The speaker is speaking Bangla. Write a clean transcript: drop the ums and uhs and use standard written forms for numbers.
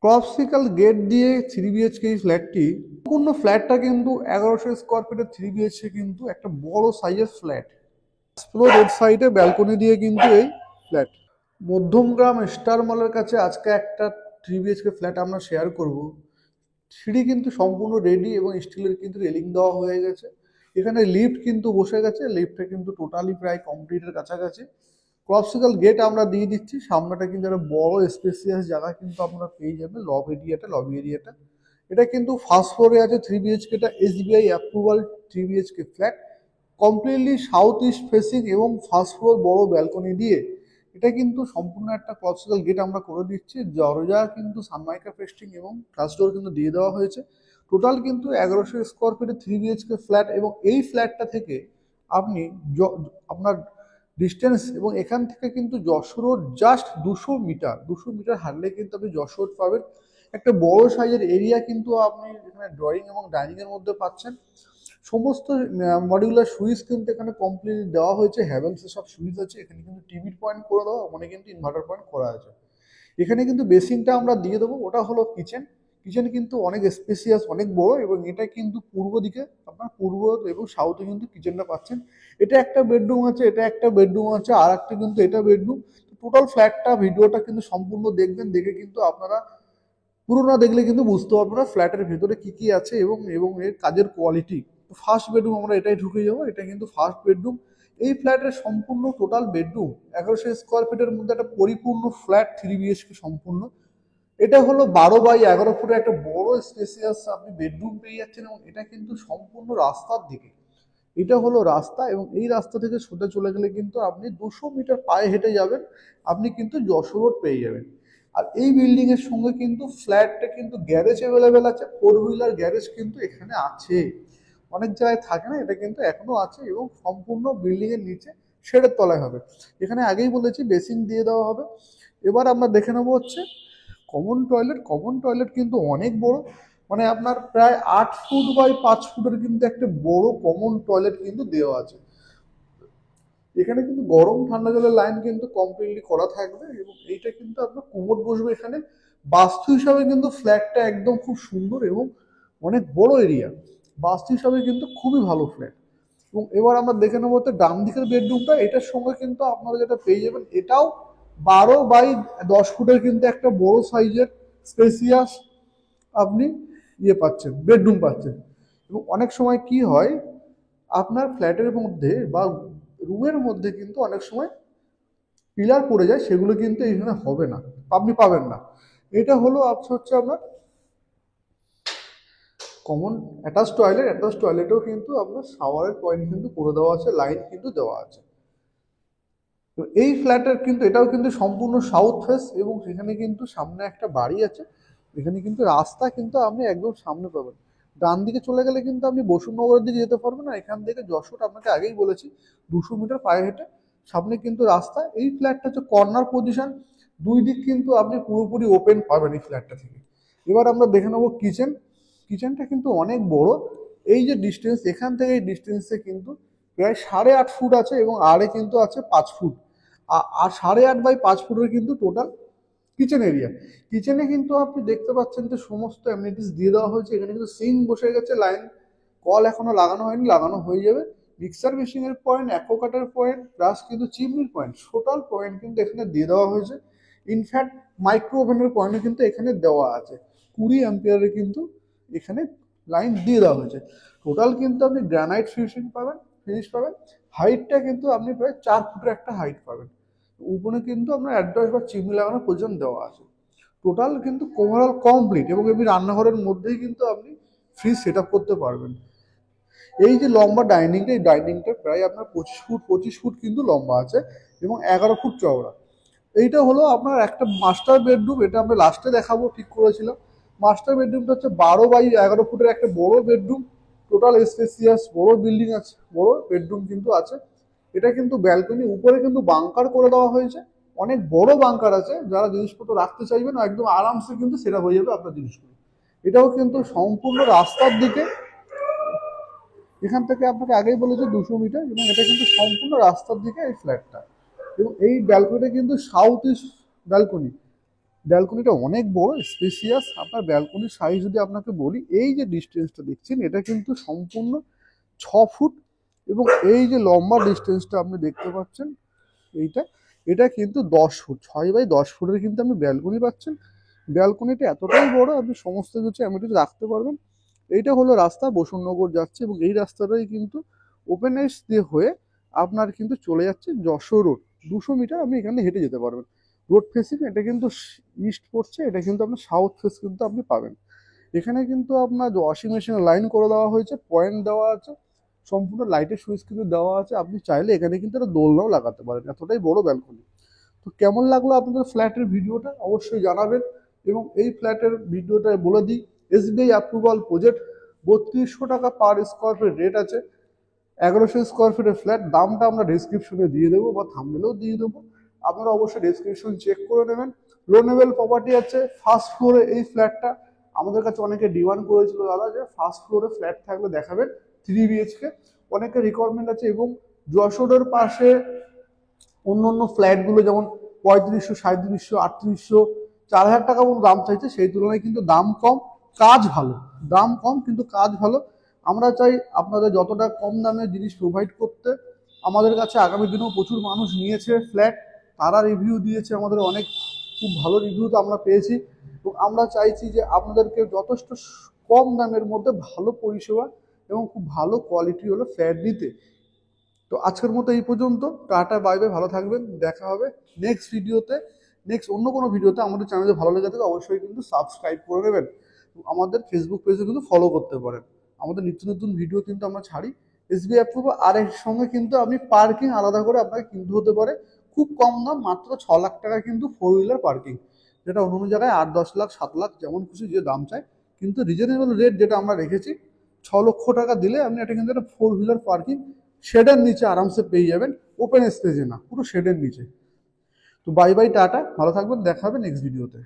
ক্রপসিক্যাল গেট দিয়ে 3 BHK এই ফ্ল্যাটটি, সম্পূর্ণ ফ্ল্যাটটা কিন্তু 1100 স্কোয়ার ফিটের 3 BHK কিন্তু একটা বড় সাইজের ফ্ল্যাট। ফ্লোর রোড সাইডে ব্যালকনি দিয়ে কিন্তু এই ফ্ল্যাট। মধ্যমগ্রাম স্টার মলের কাছে আজকে একটা 3 BHK ফ্ল্যাট আমরা শেয়ার করব। সিঁড়ি কিন্তু সম্পূর্ণ রেডি এবং স্টিলের কিন্তু রেলিং দেওয়া হয়ে গেছে। এখানে লিফট কিন্তু বসে গেছে, লিফটটা কিন্তু টোটালি প্রায় কমপ্লিটের কাছাকাছি। ক্রপসিক্যাল গেট আমরা দিয়ে দিচ্ছি, সামনেটা কিন্তু একটা বড় স্পেসিয়াস জায়গা কিন্তু আপনারা পেয়ে যাবেন। লবি এরিয়াটা এটা কিন্তু ফার্স্ট ফ্লোরে আছে। 3 BHK SBI approval 3 BHK flat, completely south east facing এবং ফার্স্ট ফ্লোর বড় ব্যালকনি দিয়ে এটা কিন্তু সম্পূর্ণ একটা ক্রপসিক্যাল গেট আমরা করে দিচ্ছি। দরজা কিন্তু সানমাইকা পেস্টিং এবং গ্লাস ডোর কিন্তু দিয়ে দেওয়া হয়েছে। টোটাল কিন্তু 1100 স্কোয়ার ফিটের 3 BHK ফ্ল্যাট এবং এই ফ্ল্যাটটা থেকে আপনি আপনার ডিস্টেন্স এবং এখান থেকে কিন্তু যশোর রোড জাস্ট 200 মিটার হাঁটলে কিন্তু আপনি যশোর রোড পাবেন। একটা বড় সাইজের এরিয়া কিন্তু আপনি এখানে ড্রয়িং এবং ডাইনিং এর মধ্যে পাচ্ছেন। সমস্ত মডিউলার সুইচ কিন্তু এখানে কমপ্লিট দেওয়া হয়েছে, হ্যাভেলসের সব সুইচ আছে। এখানে কিন্তু টিভির পয়েন্ট করে দেওয়া, ওখানে কিন্তু ইনভার্টার পয়েন্ট করা আছে। এখানে কিন্তু বেসিনটা আমরা দিয়ে দেবো, ওটা হলো কিচেন। কিচেন কিন্তু অনেক স্পেসিয়াস, অনেক বড় এবং এটা কিন্তু পূর্ব দিকে আপনার পূর্ব এবং সাউথে কিন্তু কিচেনটা পাচ্ছেন। এটা একটা বেডরুম আছে, এটা একটা বেডরুম আছে, আর একটা কিন্তু এটা বেডরুম। টোটাল ফ্ল্যাটটা ভিডিওটা কিন্তু সম্পূর্ণ দেখবেন, দেখে কিন্তু আপনারা পুরো না দেখলে কিন্তু বুঝতে পারবো না ফ্ল্যাটের ভেতরে কি কি আছে এবং এবং এর কাজের কোয়ালিটি। ফার্স্ট বেডরুম আমরা এটাই ঢুকে যাবো, এটা কিন্তু ফার্স্ট বেডরুম। এই ফ্ল্যাটের সম্পূর্ণ টোটাল বেডরুম 1100 স্কোয়ার ফিটের মধ্যে একটা পরিপূর্ণ ফ্ল্যাট 3 BHK সম্পূর্ণ। এটা হলো 12 বাই 11 ফুটের একটা বড় স্পেসিয়াস আপনি বেডরুম পেয়ে যাচ্ছেন এবং এটা কিন্তু সম্পূর্ণ রাস্তার দিকে। এটা হলো রাস্তা এবং এই রাস্তা থেকে সোজা চলে গেলে কিন্তু আপনি 200 মিটার পায়ে হেঁটে যাবেন, আপনি কিন্তু যশোর রোড পেয়ে যাবেন। আর এই বিল্ডিং এর সঙ্গে কিন্তু ফ্ল্যাটটা কিন্তু গ্যারেজ অ্যাভেলেবেল আছে, 4 হুইলার গ্যারেজ কিন্তু এখানে আছে। অনেক জায়গায় থাকে না, এটা কিন্তু এখনো আছে এবং সম্পূর্ণ বিল্ডিং এর নিচে শেডের তলায় হবে। এখানে আগেই বলেছি বেসিন দিয়ে দেওয়া হবে। এবার আমরা দেখে নেবো হচ্ছে কমন টয়লেট। কমন টয়লেট কিন্তু অনেক বড়, মানে আপনার প্রায় 8 ফুট বাই 5 ফুটের কিন্তু একটা বড় কমন টয়লেট কিন্তু দেওয়া আছে। এখানে কিন্তু গরম ঠান্ডা জলের লাইন কিন্তু কমপ্লিটলি করা থাকবে এবং এইটা কিন্তু আপনার কোমর বসবে এখানে। বাস্তু হিসাবে কিন্তু ফ্ল্যাটটা একদম খুব সুন্দর এবং অনেক বড় এরিয়া। বাস্তু হিসাবে কিন্তু খুবই ভালো ফ্ল্যাট। এবং এবার আমরা দেখে নেবো হচ্ছে ডান দিকের বেডরুমটা। এটার সঙ্গে কিন্তু আপনারা যেটা পেয়ে যাবেন, এটাও 12 বাই 10 ফুটের কিন্তু একটা বড় সাইজের স্পেসিয়াস আপনি পাচ্ছেন, বেডরুম পাচ্ছেন। এবং অনেক সময় কি হয়, আপনার ফ্ল্যাটের মধ্যে বা রুমের মধ্যে কিন্তু অনেক সময় পিলার পড়ে যায়, সেগুলো কিন্তু এখানে হবে না, আপনি পাবেন না। এটা হলো হচ্ছে আপনার কমন অ্যাটাচ টয়লেট। অ্যাটাচ টয়লেটেও কিন্তু আপনার শাওয়ারের পয়েন্ট কিন্তু করে দেওয়া আছে, লাইন কিন্তু দেওয়া আছে। তো এই ফ্ল্যাটের কিন্তু এটাও কিন্তু সম্পূর্ণ সাউথ ফেস এবং সেখানে কিন্তু সামনে একটা বাড়ি আছে। এখানে কিন্তু রাস্তা কিন্তু আপনি একদম সামনে পাবেন। ডান দিকে চলে গেলে কিন্তু আপনি বসুনগরের দিকে যেতে পারবেন, না এখান থেকে যশোর আপনাকে আগেই বলেছি 200 মিটার পায়ে হেঁটে সামনে কিন্তু রাস্তা। এই ফ্ল্যাটটা হচ্ছে কর্নার পজিশন, দুই দিক কিন্তু আপনি পুরোপুরি ওপেন পাবেন এই ফ্ল্যাটটা থেকে। এবার আমরা দেখে নেবো কিচেন। কিচেনটা কিন্তু অনেক বড়। এই যে ডিস্টেন্স, এখান থেকে এই ডিস্টেন্সে কিন্তু প্রায় 8.5 ফুট আছে এবং আড়ে কিন্তু আছে 5 ফুট। আর 8.5 বাই 5 ফুটের কিন্তু টোটাল কিচেন এরিয়া। কিচেনে কিন্তু আপনি দেখতে পাচ্ছেন যে সমস্ত অ্যামিনিটিস দিয়ে দেওয়া হয়েছে। এখানে কিন্তু সিঙ্ক বসে গেছে, লাইন কল এখনো লাগানো হয়নি, লাগানো হয়ে যাবে। মিক্সার মেশিনের পয়েন্ট, অ্যাকোয়াগার্ডের পয়েন্ট, প্লাস কিন্তু চিমনির পয়েন্ট, টোটাল পয়েন্ট কিন্তু এখানে দিয়ে দেওয়া হয়েছে। ইনফ্যাক্ট মাইক্রো ওভেনের পয়েন্টও কিন্তু এখানে দেওয়া আছে। 20 অ্যাম্পিয়ারের কিন্তু এখানে লাইন দিয়ে দেওয়া হয়েছে। টোটাল কিন্তু আপনি গ্রানাইট ফিনিশ পাবেন। হাইটটা কিন্তু আপনি প্রায় 4 ফুটের একটা হাইট পাবেন। উপরে কিন্তু আপনার অ্যাডজাস্ট বা চিমনি লাগানোর পজিশন দেওয়া আছে। টোটাল কিন্তু ওভারঅল কমপ্লিট এবং এমনি রান্নাঘরের মধ্যেই কিন্তু আপনি ফ্রিজ সেট আপ করতে পারবেন। এই যে লম্বা ডাইনিংটা, এই ডাইনিংটা প্রায় আপনার 25 ফুট কিন্তু লম্বা আছে এবং 11 ফুট চওড়া। এইটা হলো আপনার একটা মাস্টার বেডরুম, এটা আমরা লাস্টে দেখাবো ঠিক করেছিলাম। মাস্টার বেডরুমটা হচ্ছে 12 বাই 11 ফুটের একটা বড় বেডরুম। টোটাল স্পেসিয়াস বড় বিল্ডিং আছে, বড় বেডরুম কিন্তু আছে। এটা কিন্তু ব্যালকনি, উপরে কিন্তু বাংকার করে দেওয়া হয়েছে, অনেক বড় বাংকার আছে। যারা জিনিসপত্র রাখতে চাইবেন একদম আরামসে কিন্তু সেটা হয়ে যাবে আপনার জিনিসগুলো। এটাও কিন্তু সম্পূর্ণ রাস্তার দিকে। এখান থেকে আপনাকে আগেই বলেছে 200 মিটার এবং এটা কিন্তু সম্পূর্ণ রাস্তার দিকে এই ফ্ল্যাটটা। এবং এই ব্যালকনিটা কিন্তু সাউথ ইস্ট ব্যালকনি, ব্যালকনিটা অনেক বড় স্পেসিয়াস। আপনার ব্যালকনির সাইজ যদি আপনাকে বলি, এই যে ডিস্টেন্সটা দেখছেন এটা কিন্তু সম্পূর্ণ 6 ফুট, এবং এই যে লম্বা ডিস্টেন্সটা আপনি দেখতে পাচ্ছেন এইটা, এটা কিন্তু 10 ফুট, 6x10 ফুটের কিন্তু আপনি ব্যালকনি পাচ্ছেন। ব্যালকনিটা এতটাই বড়, আপনি সমস্ত কিছু অ্যামিনিটিস রাখতে পারবেন। এইটা হলো রাস্তা বসুননগর যাচ্ছে, এবং এই রাস্তাটাই কিন্তু ওপেন এস দিয়ে হয়ে আপনার কিন্তু চলে যাচ্ছে যশোর রোড। 200 মিটার আপনি এখানে হেঁটে যেতে পারবেন। রোড ফেসিং এটা কিন্তু ইস্ট পড়ছে, এটা কিন্তু আপনার সাউথ ফেস কিন্তু আপনি পাবেন। এখানে কিন্তু আপনার ওয়াশিং মেশিনের লাইন করে দেওয়া হয়েছে, পয়েন্ট দেওয়া আছে, সম্পূর্ণ লাইটের সুইচ কিন্তু দেওয়া আছে। আপনি চাইলে এখানে কিন্তু একটা দোলনাও লাগাতে পারেন, এতটাই বড় ব্যালকনি। তো কেমন লাগলো আপনাদের ফ্ল্যাটের ভিডিওটা অবশ্যই জানাবেন। এবং এই ফ্ল্যাটের ভিডিওটা বলে দিই, এসবিআই অ্যাপ্রুভাল প্রজেক্ট, 3200 টাকা পার স্কোয়ার ফিট রেট আছে। 1100 স্কোয়ার ফিটের ফ্ল্যাট, দামটা আমরা ডিসক্রিপশনে দিয়ে দেবো বা থাম্বনেলেও দিয়ে দেবো, আপনারা অবশ্যই ডিসক্রিপশন চেক করে নেবেন। লোনেবল প্রপার্টি আছে। ফার্স্ট ফ্লোরে এই ফ্ল্যাটটা, আমাদের কাছে অনেকে ডিমান্ড করেছিল দাদা যে ফার্স্ট ফ্লোরে ফ্ল্যাট থাকলে দেখাবেন 3 BHK, অনেকের রিকোয়ারমেন্ট আছে। এবং যশোরের পাশে অন্য অন্য ফ্ল্যাটগুলো যেমন 3500, 3700, 3800, 4000 টাকা মতো দাম চাইছে, সেই তুলনায় কিন্তু দাম কম, কাজ ভালো। দাম কম কিন্তু কাজ ভালো। আমরা চাই আপনাদের যতটা কম দামে জিনিস প্রোভাইড করতে। আমাদের কাছে আগামী দিনেও প্রচুর মানুষ নিয়েছে ফ্ল্যাট, তারা রিভিউ দিয়েছে, আমাদের অনেক খুব ভালো রিভিউ তো আমরা পেয়েছি। তো আমরা চাইছি যে আপনাদেরকে যথেষ্ট কম দামের মধ্যে ভালো পরিষেবা এবং খুব ভালো কোয়ালিটি হলো ফ্ল্যাট দিতে। তো আজকের মতো এই পর্যন্ত। টাটা, বাই বাই, ভালো থাকবেন। দেখা হবে নেক্সট ভিডিওতে, নেক্সট অন্য কোনো ভিডিওতে। আমাদের চ্যানেলে ভালো লেগে থাকে অবশ্যই কিন্তু সাবস্ক্রাইব করে নেবেন। আমাদের ফেসবুক পেজে কিন্তু ফলো করতে পারেন। আমাদের নিত্য নতুন ভিডিও কিন্তু আমরা ছাড়ি। এসবিআই অ্যাপ্রুভ, আর এর সঙ্গে কিন্তু আপনি পার্কিং আলাদা করে আপনাকে কিনতে হতে পারে। খুব কম দাম, মাত্র 6 লাখ টাকা কিন্তু 4 হুইলার পার্কিং, যেটা অন্য অন্য জায়গায় 8-10 লাখ 7 লাখ যেমন খুশি যে দাম চায়। কিন্তু রিজনেবল রেট যেটা আমরা রেখেছি, 6 লক্ষ টাকা দিলে আপনি এটা কিন্তু একটা 4 হুইলার পার্কিং শেডের নিচে আরামসে পেয়ে যাবেন, ওপেন স্পেসে না, পুরো শেডের নিচে। তো বাই বাই, টাটা, ভালো থাকবেন, দেখা হবে নেক্সট ভিডিওতে।